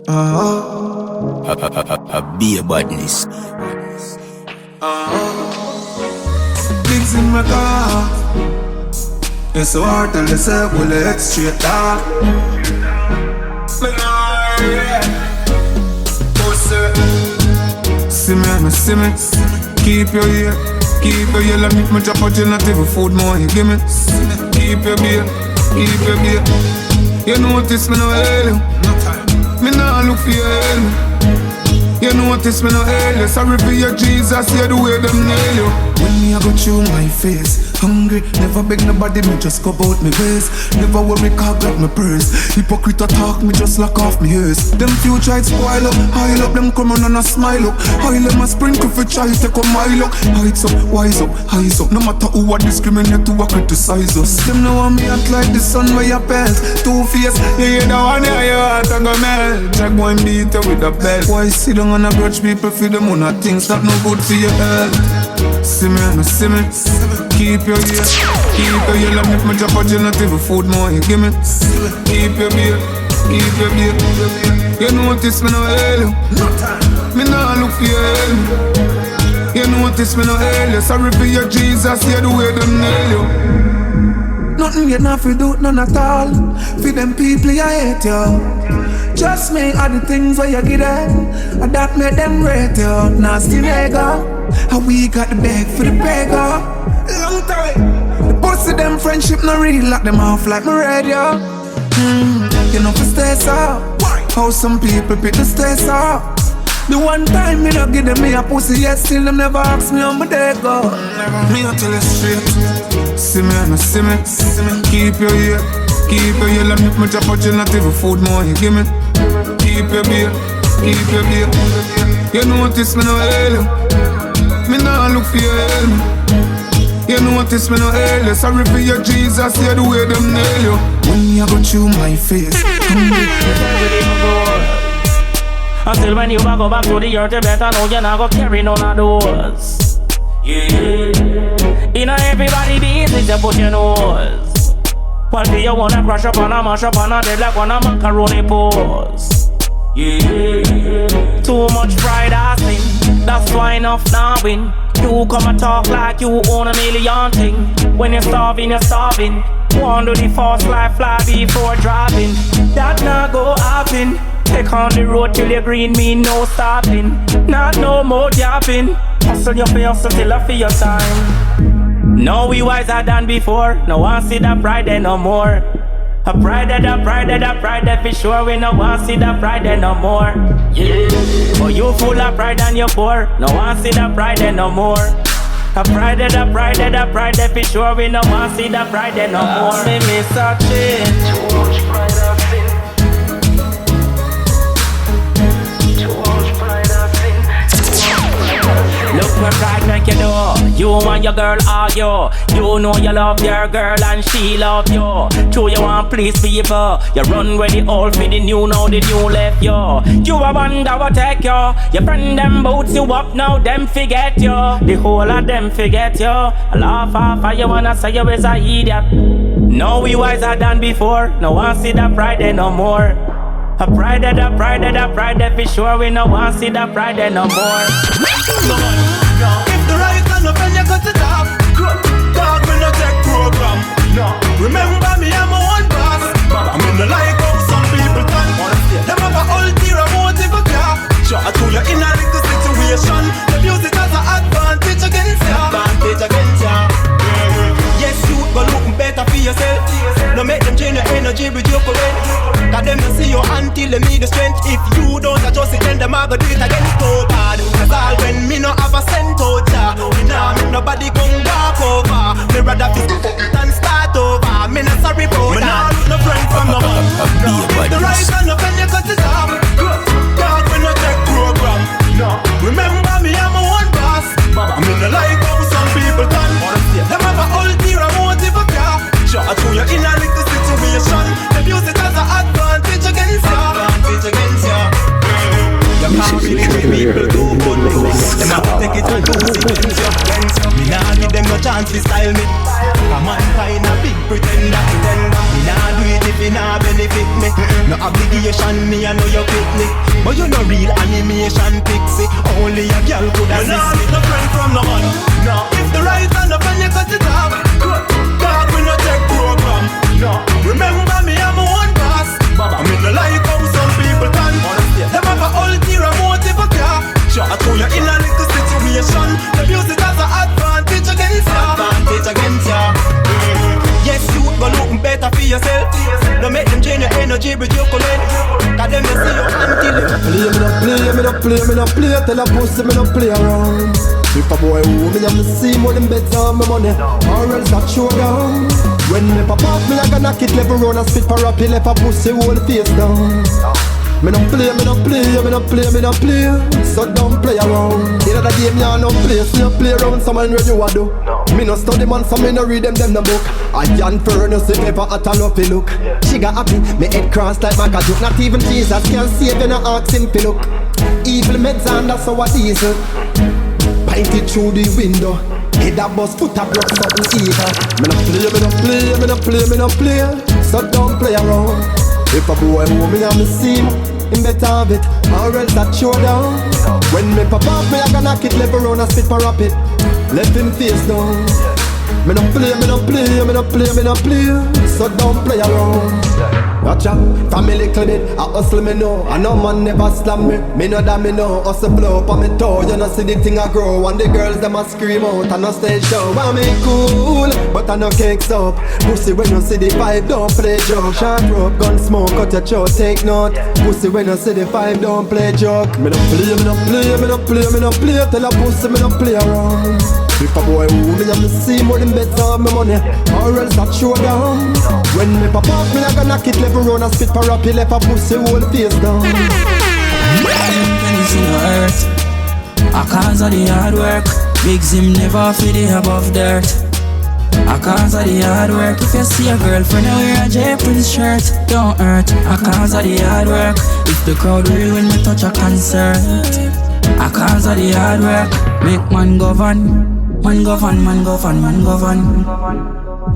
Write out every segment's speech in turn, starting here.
Be a badness. Things in my car. It's so hard to listen, we'll let straight down. See me, keep your ear, let me drop out your not even food more, you give me. Keep your beer. You notice me no hell you. Me nah look for your hell. You notice me no hell you. Sorry for your Jesus, you the way them nail you. When me I go through my face, hungry, never beg nobody, me just go about me ways. Never worry, car grab my purse. Hypocrite talk, me just lock off me ears. Them few try to spoil up, high up, them come on and a smile up. High them a sprinkle for try to take a mile up. Heights up, wise up, highs up. No matter who a discriminate to a criticize us. Them know want me act like the sun where you pelt. Two face, you hear the one here, your heart a go melt. Jack boy beat you with a belt. Why sit down and a grudge people for them on a things that no good for your health. See me, keep your ear, let me drop out your not even food more, you give me. Keep your beer. You notice me no hell you. Me nah look for your hell. You notice me no hell you. Sorry for your Jesus, you the way them nail you. Nothing you not fi do, none at all. For them people I hate you. Just make all the things where you get them, and that make them rate you. Nasty nigga, how we got the bag for the beggar. Long time. The pussy them friendship not really lock them off like my radio. You know for stay so. How some people pick the stay so. The one time me not give them me a pussy yet, still them never ask me how my day go. Me I tell you straight. See me, keep your ear, let me drop out your not even food more, you give me. Keep your beer. You notice me no hell you. Me nah look for your hell. You notice me no hell you. Sorry for your Jesus, you the way them nail you. When me I go through my face, until when you go back to the earth, you better know you're not gonna carry none of those. Yeah. You know everybody business, you put your nose. One day you wanna crash up on a mash up on a dead like on a macaroni pose. Yeah. Too much pride I sin, that's why enough now win. You come and talk like you own a million things. When you're starving, Want to the fast life fly before driving. That not go happen. Take on the road till you green, mean no stopping. Not no more yapping. Hustle your pay, hustle till I feel your time. No, we wiser than before. No one see that pride there no more. A pride there for sure. We no one see that pride there no more. Yeah, but you full of pride and you poor. No one see that pride there no more. A pride there for sure. We no one see that pride there no more. Me miss a change. Too much pride I've seen. Look where pride make you do. You and your girl argue. You know you love your girl and she love you. True you want please people. You run with the old for the new, now the new left you. You a wonder what take you. Your friend them boots you up, now them forget you. The whole of them forget you. I laugh off and you wanna say you is a idiot. No, we wiser than before. No one see that pride there no more. A pride there for sure. We no want see that pride there no more. If the right hand up and you cut it off, dog me no take program. Remember me, I'm a one boss. I'm in the like how some people turn. Them have a ulterior motive of car. I threw you in a little situation. They use it as an advantage against ya. Yes, you go look better for yourself. No make them drain your energy with your current. Cause them don't see you until they need the strength. If you don't adjust it, then them a go do it again. So bad. Cause all when me no have a cent out ya. Me nah make nobody come walk over. Me rather fix the fuck it and start over. Me not sorry about that. Me nah look no friend from no man. The right hand up and you cut it off. Dog when you take program. Remember me, I'm a one boss. I'm in the like how some people can. Them have a ulterior motive of ya. I threw you in a little situation. They use it as an advantage against ya. You can't really people do good things. Them have to take it and do things against ya. Me nah give them no chance to style me. Come on, find a big pretender. Me nah do it if it nah benefit me. No obligation station, me I know you picnic. But you no real animation pixie. Only a girl could assist me. No friend from no man. No. If the right hand up and you cut it off, God we no take program. No. Remember me, I'm my own boss. I mean no like how some people can. Them have a ulterior motive for car. Sure, I told you in a little situation. They use it as an advantage against ya. Advantage against ya. Yes, you go looking better for yourself. Don't make them drain your energy, but you collect. Cause them they see you until you Play, me no play. Tell a pussy me no play around. If a boy who me have to see more than better on my money, or else I show down. When me pop up, me like a knock it level round and spit for up. He left a pussy hold the face down. Me no play, so don't play around. In the game, you no play, so you play around someone where you a do. Me no study man, so me no read them the book. I can furnace if ever at a lovely look. She got happy, me head crossed like Maca joke. Not even Jesus can save you, no ask him to look. Evil meds and that's how I diesel. Pint it through the window. Head a bus, foot a block, something evil. Me no play, so don't play around. If a boy who me have me see, him better have it, or else I show down. When me pop up, me I gonna knock it level round and spit for rapid. Left him face down. Me no play, so don't play around. Watch out, from me little bit, I hustle me know. I know man never slam me, me know that me know. Hustle blow up on me toe, you know see the thing I grow. And the girls them a scream out, I no stage show. I me cool, but I no cakes up. Pussy when you see the vibe, don't play joke. Short rope, gun smoke, cut your throat, take note. Pussy when you see the vibe, don't play joke. Me no play. Tell a pussy me no play around. If a boy who me have to see more than better on my money, or else I show down. When me pop up, me like a knock it level round and spit for up. He left a pussy whole face down. Pennies in the earth, a cause of the hard work. Big ZIM never feel the above dirt. A cause of the hard work. If you see a girlfriend and wear a Jae Prynse shirt, don't hurt. A cause of the hard work. If the crowd real when me touch a concert, a cause of the hard work. Make man govern. Man govern.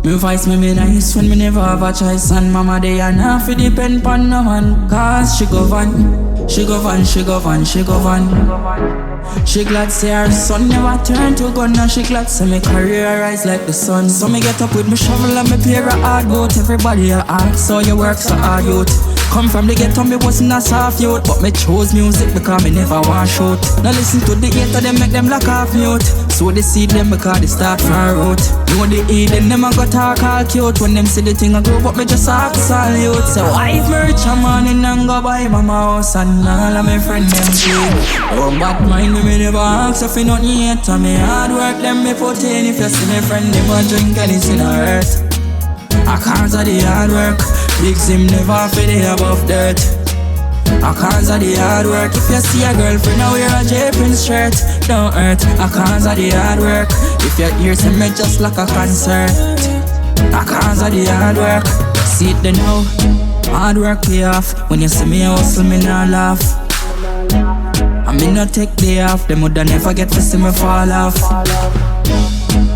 Me voice me nice when me never have a choice. And mama they are not fi depend pon no man. Cause she govern. She glad say her son never turn to gun. Now she glad say me career rise like the sun. So me get up with me shovel and me pair a hard boat. Everybody a ask so you work so hard youth. Come from the ghetto, me wasn't a soft youth, but me chose music because me never wash out. Now listen to the hater, them make them lock off mute. So they see them because they start far out. Know the Eden, them a go talk all cute. When them see the thing I grow up, me just ask salute. So wife me rich a morning and go buy mama house and all of my friend them too. Oh, bad mind me never ask if you nothing yet. And me hard work, them me put in. If you see my friend, them a drink and it's in a earth. A cause of the hard work. Big ZIM never feel the above dirt. A cause of the hard work. If you see a girlfriend now wear a Jae Prynse shirt, don't hurt. A cause of the hard work. If your ears me just like a concert, a cause of the hard work. See it then now, hard work pay off. When you see me hustle, me not laugh. I me not take day off. Them woulda never get to see me fall off.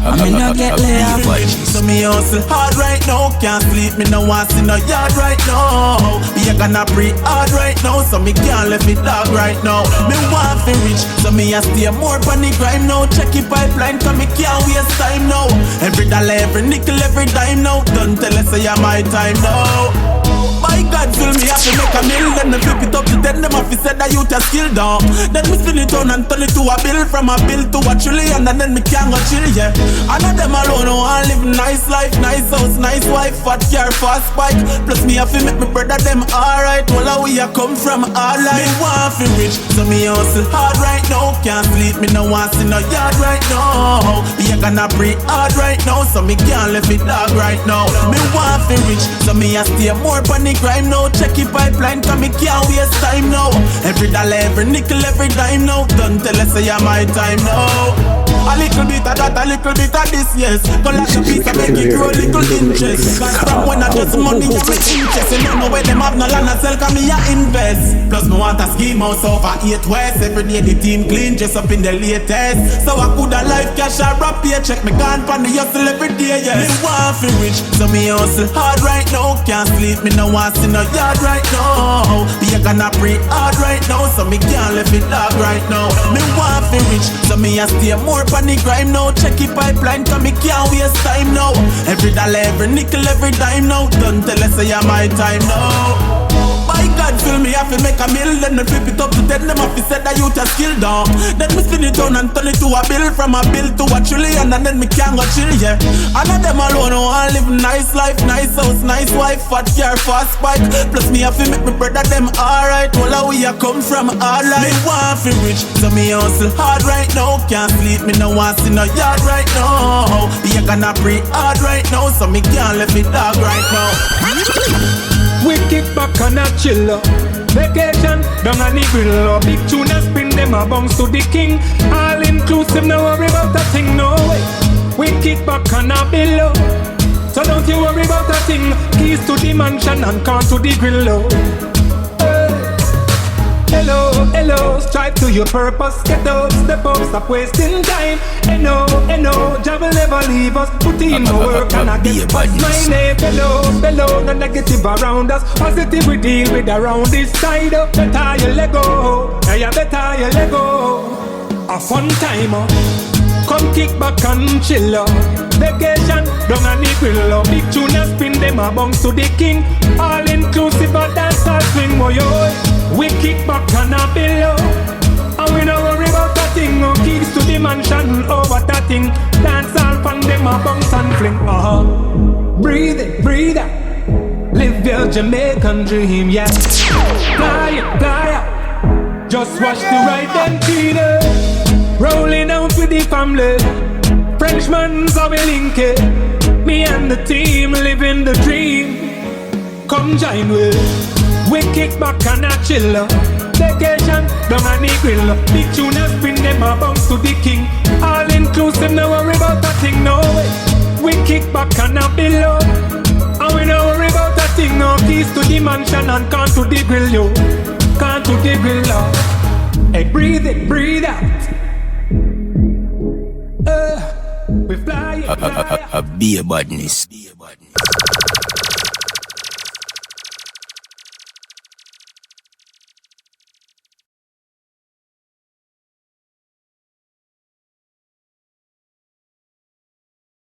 I me not get laid off. So me hustle hard right now. Can't sleep, me no want see no yard right now. Me a gonna pray hard right now. So me can't left me dog right now. Me want fi rich, so me a stay more pon the grime now. Check the pipeline, cause me can't waste time now. Every dollar, every nickel, every dime now. Don't tell us say yeah my time now. My God, fill me up to make a meal. Then me flip it up to 10. Them have to say that you just skill down. Then me spin it on and turn it to a bill. From a bill to a trillion. And then me can't go chill, yeah. I know them alone, oh, I live nice life. Nice house, nice wife, fat car, fast bike. Plus me have to make me brother them alright. Well, how we a come from all life. Me want fi rich, so me hustle hard right now. Can't sleep, me no want see no yard right now. Me a gonna pray hard right now. So me can't left me dog right now. Me want fi rich, so me a stay more pon the grime now. Check the pipeline, cause me can't waste time now. Every dollar, every nickel, every dime now. Don't tell us say yeah my time now. A little bit of that, a little bit of this, yes. Collect a piece and make it grow a little interest. Cause from when I just money, I make interest. You don't know where them have no land and sell, cause me a invest. Plus me want a scheme house over 8 West. Every day the team clean, just up in the latest. So I coulda life cash or a paycheck. Me gone pan the hustle every day, yes. Me want fi rich, so me hustle hard right now. Can't sleep, me no want see no yard right now. Be a gonna pray hard right now, so me can't left it dog right now. Me want fi rich, so me a stay more pan the grime now. Check it pipeline, cause me can't waste time now. Every dollar, every nickel, every dime now. Don't tell us say my time now. My God, fill me up and make a meal. Then me flip it up to 10. Them have to set that you to skill down. Then me spin it down and turn it to a bill. From a bill to a trillion, and then me can't go chill, yeah. And of them alone who want live nice life, nice house, nice wife, fat car, fast bike. Plus me have to make me brother them alright. Well, how we a come from all life. Me want fi rich, so me hustle hard right now. Can't sleep, me no want see no yard right now. Be a gonna pray hard right now, so me can't left it dog right now. We kick back and a chill up. Vacation, down on the grill. Big tune and spin them a bounce to the king. All inclusive, no worry about a thing, no way. We kick back and a bill up. So don't you worry about a thing. Keys to the mansion and car to the grill. Hello, hello, strive to your purpose. Get up, step up, stop wasting time. Hello, Jah will never leave us. Put in the work and I get what's my name. Hello, no negative around us. Positive we deal with around this side. Better you let go, yeah, better you let go. A fun time, come kick back and chill. Vacation, down on the grill. Big tune and spin them a bounce to the king. All inclusive, but that's all swing, boy. We kick back and a below. And we don't worry about that thing. No keys to the mansion, oh what that thing. Dance all from them a bounce and fling. Breathe it, breathe out. Live your Jamaican dream, yeah. Fly it, fly out. Just watch the ride and clean it. Rolling out with the family. Frenchman's how we link it. Me and the team living the dream. Come join with. We kick back and a chill. Vacation, down on the grill. Big tune and spin them a bounce to the king. All inclusive, no worry about that thing, no way. We kick back and a below. And we don't worry about that thing, no. Keys to the mansion and can't to the grill, yo. Can't to the grill, hey, breathe it, breathe out. We fly it, fly out. Be a badness.